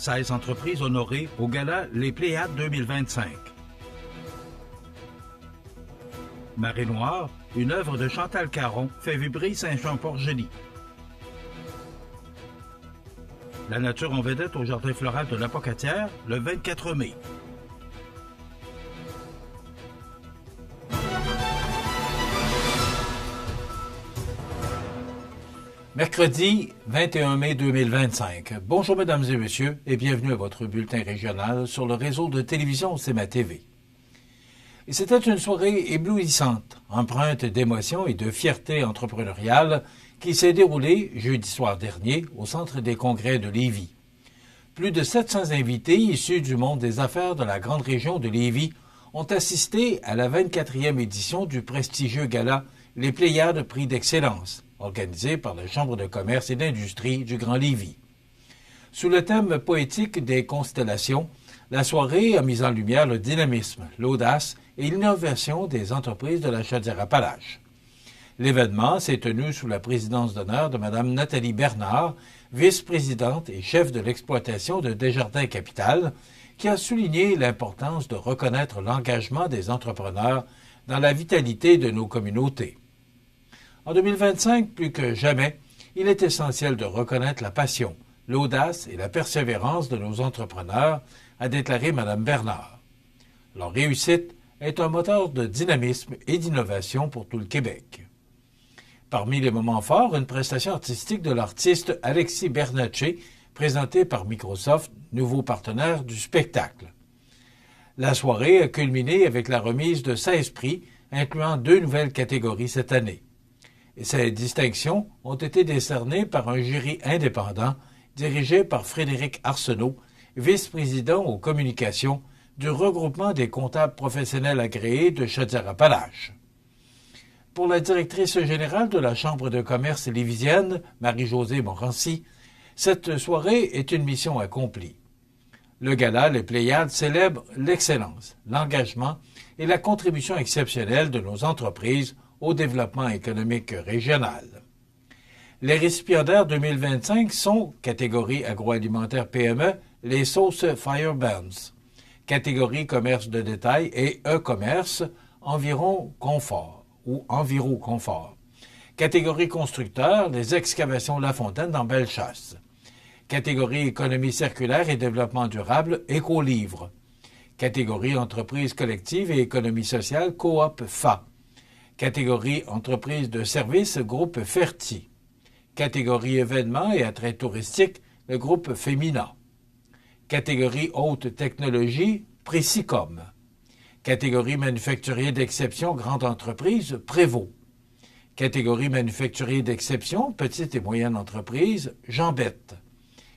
16 entreprises honorées au gala Les Pléiades 2025. Marée Noire, une œuvre de Chantal Caron, fait vibrer Saint-Jean-Port-Joli. La nature en vedette au jardin floral de la Pocatière le 24 mai. Mercredi 21 mai 2025. Bonjour mesdames et messieurs et bienvenue à votre bulletin régional sur le réseau de télévision CMA TV. Et c'était une soirée éblouissante, empreinte d'émotion et de fierté entrepreneuriale qui s'est déroulée jeudi soir dernier au Centre des congrès de Lévis. Plus de 700 invités issus du monde des affaires de la grande région de Lévis ont assisté à la 24e édition du prestigieux gala Les Pléiades Prix d'Excellence, organisé par la Chambre de commerce et d'industrie du Grand Lévis. Sous le thème poétique des constellations, la soirée a mis en lumière le dynamisme, l'audace et l'innovation des entreprises de la Chaudière-Appalaches. L'événement s'est tenu sous la présidence d'honneur de Mme Nathalie Bernard, vice-présidente et chef de l'exploitation de Desjardins Capital, qui a souligné l'importance de reconnaître l'engagement des entrepreneurs dans la vitalité de nos communautés. En 2025, plus que jamais, il est essentiel de reconnaître la passion, l'audace et la persévérance de nos entrepreneurs, a déclaré Mme Bernard. Leur réussite est un moteur de dynamisme et d'innovation pour tout le Québec. Parmi les moments forts, une prestation artistique de l'artiste Alexis Bernatchez, présentée par Microsoft, nouveau partenaire du spectacle. La soirée a culminé avec la remise de 16 prix, incluant 2 nouvelles catégories cette année. Et ces distinctions ont été décernées par un jury indépendant dirigé par Frédéric Arsenault, vice-président aux communications du regroupement des comptables professionnels agréés de Chaudière-Appalaches. Pour la directrice générale de la Chambre de commerce lévisienne, Marie-Josée Morancy, cette soirée est une mission accomplie. Le gala Les Pléiades célèbre l'excellence, l'engagement et la contribution exceptionnelle de nos entreprises au développement économique régional. Les récipiendaires 2025 sont, catégorie agroalimentaire PME, les sauces Firebands, catégorie commerce de détail et e-commerce, environ confort ou enviro confort, catégorie constructeur, les excavations La Fontaine dans Bellechasse, catégorie économie circulaire et développement durable, Écolivre, catégorie entreprise collective et économie sociale, Coop FA, catégorie entreprise de services, groupe Ferti, catégorie événements et attraits touristiques, le groupe Femina, catégorie haute technologie, Précicom, catégorie manufacturier d'exception, grande entreprise, Prévost, catégorie manufacturier d'exception, petite et moyenne entreprise, Jambette,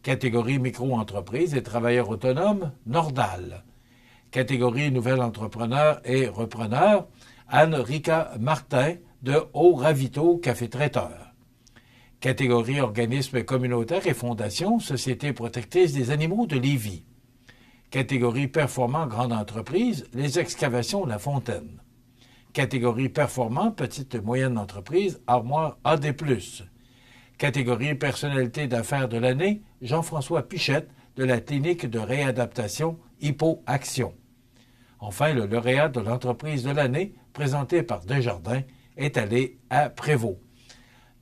catégorie micro-entreprise et travailleurs autonomes, Nordal, catégorie nouvel entrepreneur et repreneur, Anne-Rika Martin de Haut-Ravito Café Traiteur. Catégorie organismes communautaires et fondations, Société protectrice des animaux de Lévis. Catégorie performant grande entreprise, les excavations La Fontaine. Catégorie performant petite et moyenne entreprise, Armoire AD+. Catégorie personnalité d'affaires de l'année, Jean-François Pichette de la clinique de réadaptation Hippo Action. Enfin, le lauréat de l'entreprise de l'année, présenté par Desjardins, est allé à Prévost.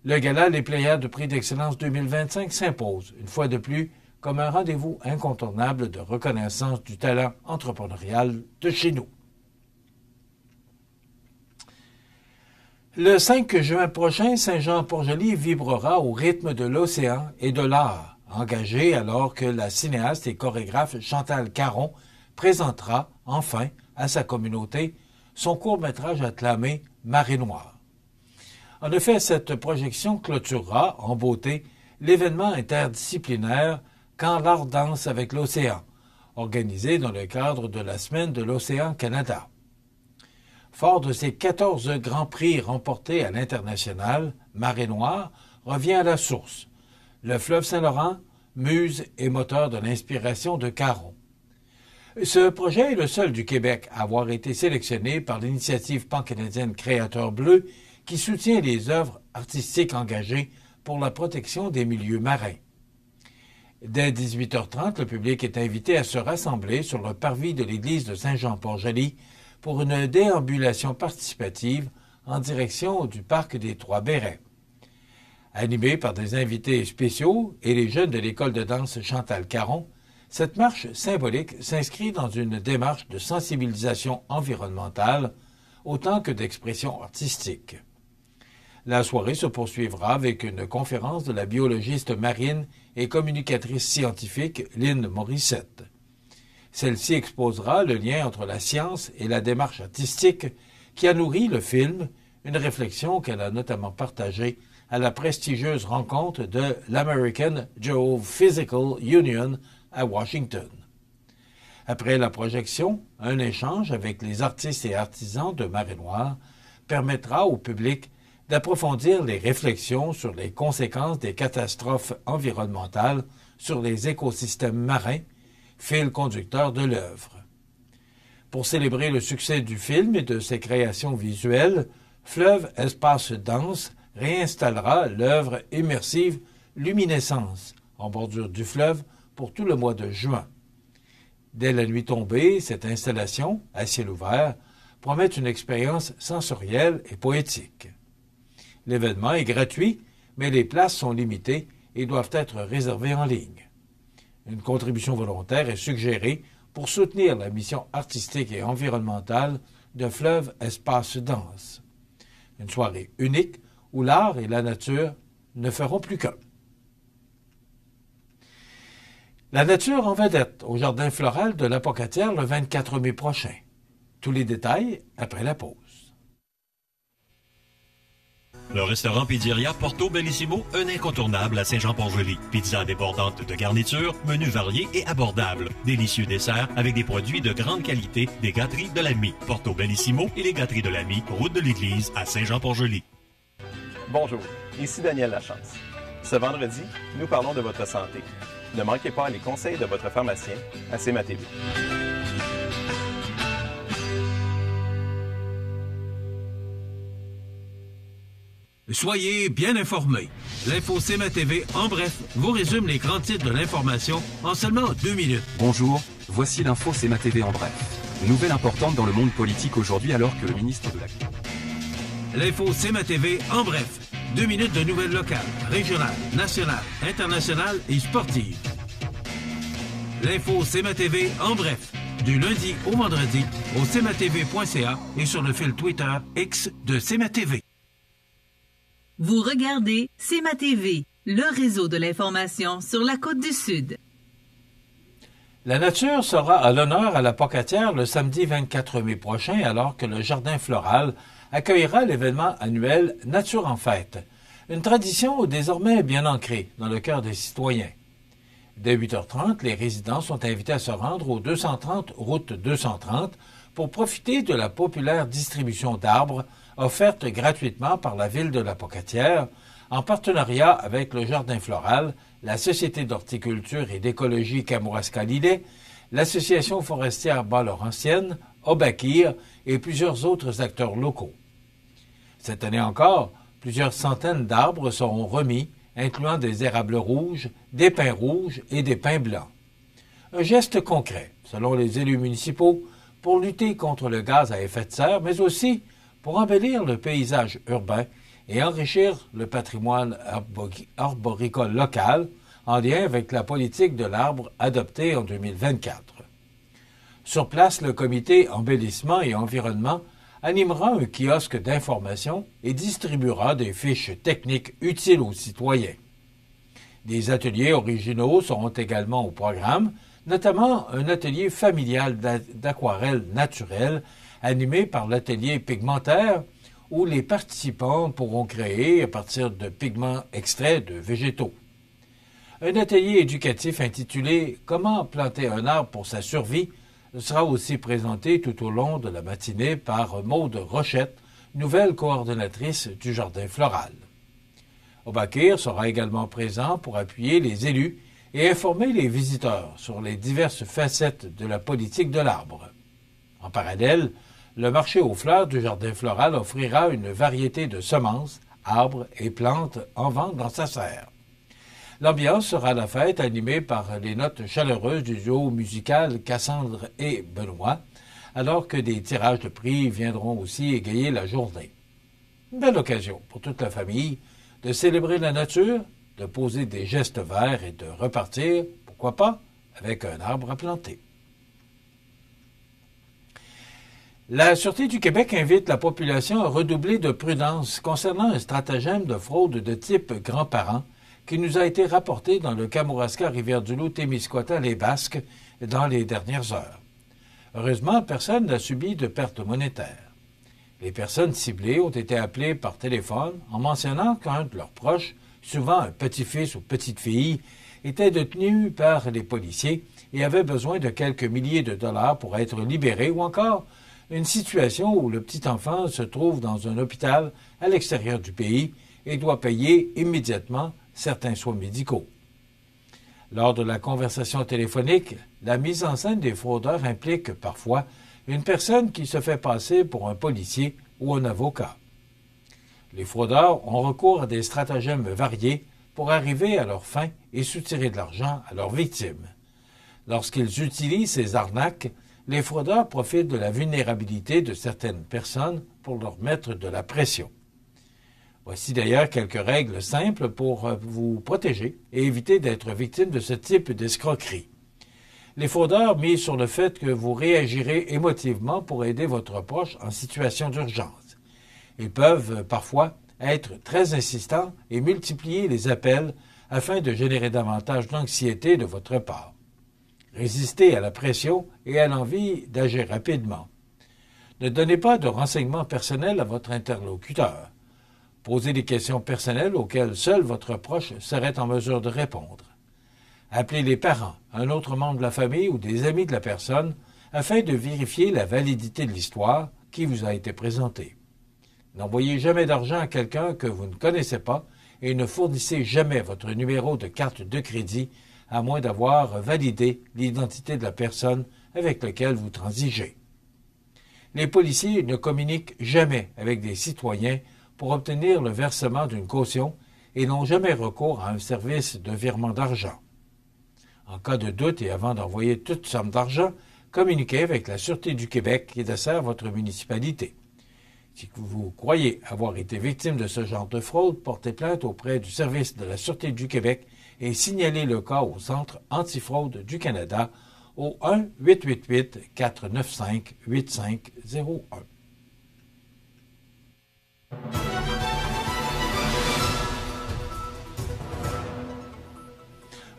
Le gala Les Pléiades de Prix d'Excellence 2025 s'impose, une fois de plus, comme un rendez-vous incontournable de reconnaissance du talent entrepreneurial de chez nous. Le 5 juin prochain, Saint-Jean-Port-Joli vibrera au rythme de l'océan et de l'art, engagé alors que la cinéaste et chorégraphe Chantal Caron présentera, enfin, à sa communauté, son court-métrage acclamé Marée Noire. En effet, cette projection clôturera, en beauté, l'événement interdisciplinaire Quand l'art danse avec l'océan, organisé dans le cadre de la Semaine de l'Océan Canada. Fort de ses 14 grands prix remportés à l'international, Marée Noire revient à la source. Le fleuve Saint-Laurent, muse et moteur de l'inspiration de Caron. Ce projet est le seul du Québec à avoir été sélectionné par l'initiative pan-canadienne Créateurs Bleus qui soutient les œuvres artistiques engagées pour la protection des milieux marins. Dès 18h30, le public est invité à se rassembler sur le parvis de l'église de Saint-Jean-Port-Joli pour une déambulation participative en direction du parc des Trois-Bérets. Animée par des invités spéciaux et les jeunes de l'école de danse Chantal Caron, cette marche symbolique s'inscrit dans une démarche de sensibilisation environnementale autant que d'expression artistique. La soirée se poursuivra avec une conférence de la biologiste marine et communicatrice scientifique Lynn Morissette. Celle-ci exposera le lien entre la science et la démarche artistique qui a nourri le film, une réflexion qu'elle a notamment partagée à la prestigieuse rencontre de l'American Geophysical Union à Washington. Après la projection, un échange avec les artistes et artisans de Marée Noire permettra au public d'approfondir les réflexions sur les conséquences des catastrophes environnementales sur les écosystèmes marins, fil conducteur de l'œuvre. Pour célébrer le succès du film et de ses créations visuelles, Fleuve Espace Danse réinstallera l'œuvre immersive Luminescence en bordure du fleuve pour tout le mois de juin. Dès la nuit tombée, cette installation, à ciel ouvert, promet une expérience sensorielle et poétique. L'événement est gratuit, mais les places sont limitées et doivent être réservées en ligne. Une contribution volontaire est suggérée pour soutenir la mission artistique et environnementale de Fleuve Espace Danse. Une soirée unique où l'art et la nature ne feront plus qu'un. La nature en vedette au jardin floral de l'Apocatière le 24 mai prochain. Tous les détails après la pause. Le restaurant Pizzeria Porto Bellissimo, un incontournable à Saint-Jean-Port-Joli. Pizza débordante de garnitures, menus variés et abordables. Délicieux desserts avec des produits de grande qualité des gâteries de l'Ami. Porto Bellissimo et les gâteries de l'Ami, route de l'église à Saint-Jean-Port-Joli. Bonjour, ici Daniel Lachance. Ce vendredi, nous parlons de votre santé. Ne manquez pas les conseils de votre pharmacien à CMA TV. Soyez bien informés. L'info CMA TV, en bref, vous résume les grands titres de l'information en seulement 2 minutes. Bonjour, voici l'info CMA TV en bref. Nouvelle importante dans le monde politique aujourd'hui alors que le ministre de la... L'info CMA TV, en bref. 2 minutes de nouvelles locales, régionales, nationales, internationales et sportives. L'info CMA TV, en bref. Du lundi au vendredi au cmatv.ca et sur le fil Twitter X de CMA TV. Vous regardez CMA TV, le réseau de l'information sur la Côte-du-Sud. La nature sera à l'honneur à la Pocatière le samedi 24 mai prochain alors que le Jardin floral accueillera l'événement annuel Nature en fête, une tradition désormais bien ancrée dans le cœur des citoyens. Dès 8h30, les résidents sont invités à se rendre au 230 route 230 pour profiter de la populaire distribution d'arbres offerte gratuitement par la ville de la Pocatière, en partenariat avec le Jardin floral, la Société d'horticulture et d'écologie Kamouraska-Lillet, l'Association forestière Bas-Laurentienne, Obakir et plusieurs autres acteurs locaux. Cette année encore, plusieurs centaines d'arbres seront remis, incluant des érables rouges, des pins rouges et des pins blancs. Un geste concret, selon les élus municipaux, pour lutter contre le gaz à effet de serre, mais aussi pour embellir le paysage urbain et enrichir le patrimoine arboricole local en lien avec la politique de l'arbre adoptée en 2024. Sur place, le comité Embellissement et Environnement animera un kiosque d'information et distribuera des fiches techniques utiles aux citoyens. Des ateliers originaux seront également au programme, notamment un atelier familial d'aquarelle naturelle animé par l'atelier pigmentaire où les participants pourront créer à partir de pigments extraits de végétaux. Un atelier éducatif intitulé « Comment planter un arbre pour sa survie » sera aussi présenté tout au long de la matinée par Maude Rochette, nouvelle coordonnatrice du Jardin floral. Obakir sera également présent pour appuyer les élus et informer les visiteurs sur les diverses facettes de la politique de l'arbre. En parallèle, le marché aux fleurs du Jardin floral offrira une variété de semences, arbres et plantes en vente dans sa serre. L'ambiance sera la fête animée par les notes chaleureuses du duo musical Cassandre et Benoît, alors que des tirages de prix viendront aussi égayer la journée. Une belle occasion pour toute la famille de célébrer la nature, de poser des gestes verts et de repartir, pourquoi pas, avec un arbre à planter. La Sûreté du Québec invite la population à redoubler de prudence concernant un stratagème de fraude de type grands-parents qui nous a été rapporté dans le Kamouraska, Rivière-du-Loup, Témiscouata, les Basques dans les dernières heures. Heureusement, personne n'a subi de pertes monétaires. Les personnes ciblées ont été appelées par téléphone en mentionnant qu'un de leurs proches, souvent un petit-fils ou petite-fille, était détenu par les policiers et avait besoin de quelques milliers de dollars pour être libéré, ou encore une situation où le petit enfant se trouve dans un hôpital à l'extérieur du pays et doit payer immédiatement certains soins médicaux. Lors de la conversation téléphonique, la mise en scène des fraudeurs implique parfois une personne qui se fait passer pour un policier ou un avocat. Les fraudeurs ont recours à des stratagèmes variés pour arriver à leur fin et soutirer de l'argent à leurs victimes. Lorsqu'ils utilisent ces arnaques, les fraudeurs profitent de la vulnérabilité de certaines personnes pour leur mettre de la pression. Voici d'ailleurs quelques règles simples pour vous protéger et éviter d'être victime de ce type d'escroquerie. Les fraudeurs misent sur le fait que vous réagirez émotivement pour aider votre proche en situation d'urgence. Ils peuvent parfois être très insistants et multiplier les appels afin de générer davantage d'anxiété de votre part. Résistez à la pression et à l'envie d'agir rapidement. Ne donnez pas de renseignements personnels à votre interlocuteur. Posez des questions personnelles auxquelles seul votre proche serait en mesure de répondre. Appelez les parents, un autre membre de la famille ou des amis de la personne afin de vérifier la validité de l'histoire qui vous a été présentée. N'envoyez jamais d'argent à quelqu'un que vous ne connaissez pas et ne fournissez jamais votre numéro de carte de crédit à moins d'avoir validé l'identité de la personne avec laquelle vous transigez. Les policiers ne communiquent jamais avec des citoyens pour obtenir le versement d'une caution et n'ont jamais recours à un service de virement d'argent. En cas de doute et avant d'envoyer toute somme d'argent, communiquez avec la Sûreté du Québec qui dessert votre municipalité. Si vous croyez avoir été victime de ce genre de fraude, portez plainte auprès du service de la Sûreté du Québec et signalez le cas au Centre antifraude du Canada au 1-888-495-8501.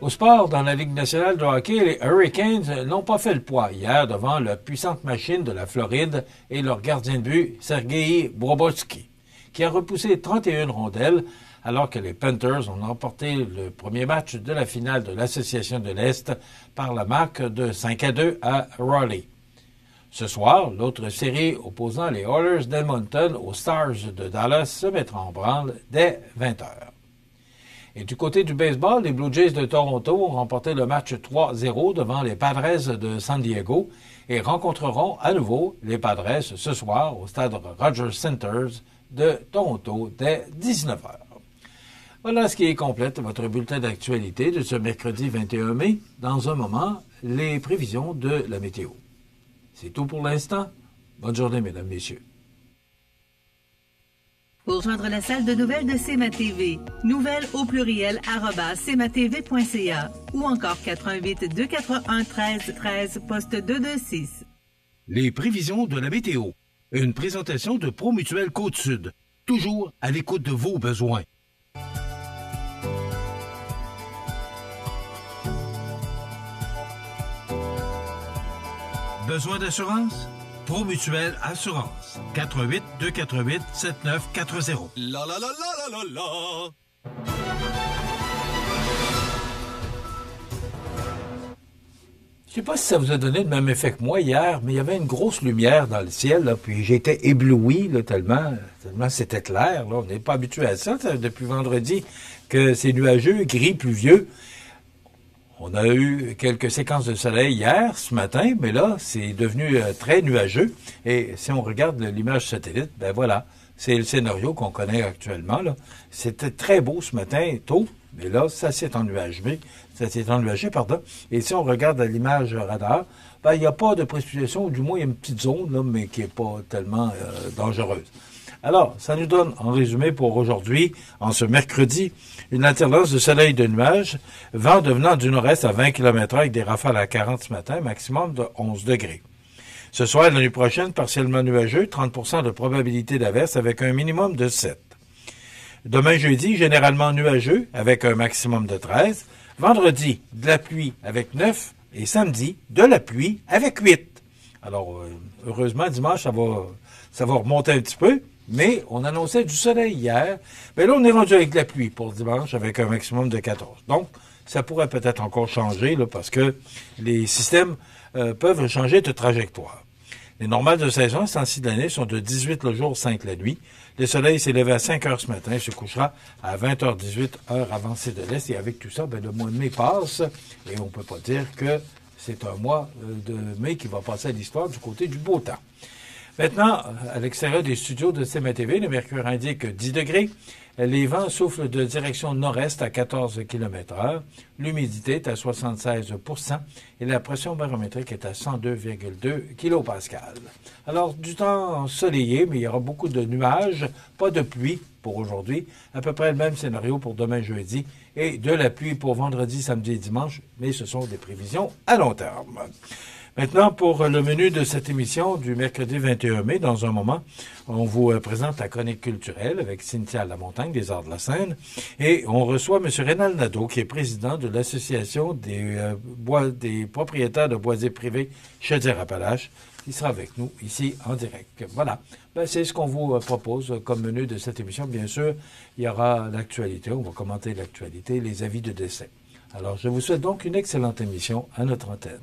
Au sport, dans la Ligue nationale de hockey, les Hurricanes n'ont pas fait le poids hier devant la puissante machine de la Floride et leur gardien de but, Sergei Bobrovsky, qui a repoussé 31 rondelles alors que les Panthers ont remporté le premier match de la finale de l'Association de l'Est par la marque de 5-2 à Raleigh. Ce soir, l'autre série opposant les Oilers d'Edmonton aux Stars de Dallas se mettra en branle dès 20h. Et du côté du baseball, les Blue Jays de Toronto ont remporté le match 3-0 devant les Padres de San Diego et rencontreront à nouveau les Padres ce soir au stade Rogers Centers de Toronto dès 19h. Voilà ce qui complète votre bulletin d'actualité de ce mercredi 21 mai. Dans un moment, les prévisions de la météo. C'est tout pour l'instant. Bonne journée, mesdames, messieurs. Pour rejoindre la salle de nouvelles de CMA-TV, nouvelles au pluriel @cmatv.ca ou encore 418-281-1313, poste 226. Les prévisions de la météo. Une présentation de Promutuelle Côte-Sud. Toujours à l'écoute de vos besoins. Besoin d'assurance? Promutuelle Assurance. 418-248-7940. La la la la la la la. Je ne sais pas si ça vous a donné le même effet que moi hier, mais il y avait une grosse lumière dans le ciel, là, puis j'étais ébloui là, tellement c'était clair. Là. On n'est pas habitué à ça depuis vendredi, que c'est nuageux, gris, pluvieux. On a eu quelques séquences de soleil hier, ce matin, mais là, c'est devenu très nuageux. Et si on regarde l'image satellite, ben voilà, c'est le scénario qu'on connaît actuellement. Là. C'était très beau ce matin, tôt, Mais là, ça s'est ennuagé, pardon. Et si on regarde l'image radar, ben, il n'y a pas de précipitation, ou du moins il y a une petite zone, là, mais qui n'est pas tellement dangereuse. Alors, ça nous donne, en résumé pour aujourd'hui, en ce mercredi, une alternance de soleil et de nuages, vent devenant du nord-est à 20 km/h avec des rafales à 40 ce matin, maximum de 11 degrés. Ce soir et la nuit prochaine, partiellement nuageux, 30% de probabilité d'averse avec un minimum de 7. Demain jeudi, généralement nuageux avec un maximum de 13. Vendredi, de la pluie avec 9. Et samedi, de la pluie avec 8. Alors, heureusement, dimanche, ça va remonter un petit peu. Mais on annonçait du soleil hier. Mais là, on est rendu avec de la pluie pour dimanche avec un maximum de 14. Donc, ça pourrait peut-être encore changer là, parce que les systèmes peuvent changer de trajectoire. Les normales de saison, ce temps-ci de l'année, sont de 18 le jour, 5 la nuit. Le soleil s'est levé à 5 heures ce matin et se couchera à 20h18, heure avancée de l'Est. Et avec tout ça, ben, le mois de mai passe et on ne peut pas dire que c'est un mois de mai qui va passer à l'histoire du côté du beau temps. Maintenant, à l'extérieur des studios de CMA-TV, le mercure indique 10 degrés. Les vents soufflent de direction nord-est à 14 km/h. L'humidité est à 76% et la pression barométrique est à 102,2 kPa. Alors, du temps ensoleillé, mais il y aura beaucoup de nuages, pas de pluie pour aujourd'hui. À peu près le même scénario pour demain jeudi et de la pluie pour vendredi, samedi et dimanche, mais ce sont des prévisions à long terme. Maintenant, pour le menu de cette émission du mercredi 21 mai, dans un moment, on vous présente la chronique culturelle avec Cynthia Lamontagne des Arts de la Seine et on reçoit M. Rénal Nadeau, qui est président de l'Association des propriétaires de boisiers privés Chaudière-Appalaches, qui sera avec nous ici en direct. Voilà, ben, c'est ce qu'on vous propose comme menu de cette émission. Bien sûr, il y aura l'actualité, on va commenter l'actualité, les avis de décès. Alors, je vous souhaite donc une excellente émission à notre antenne.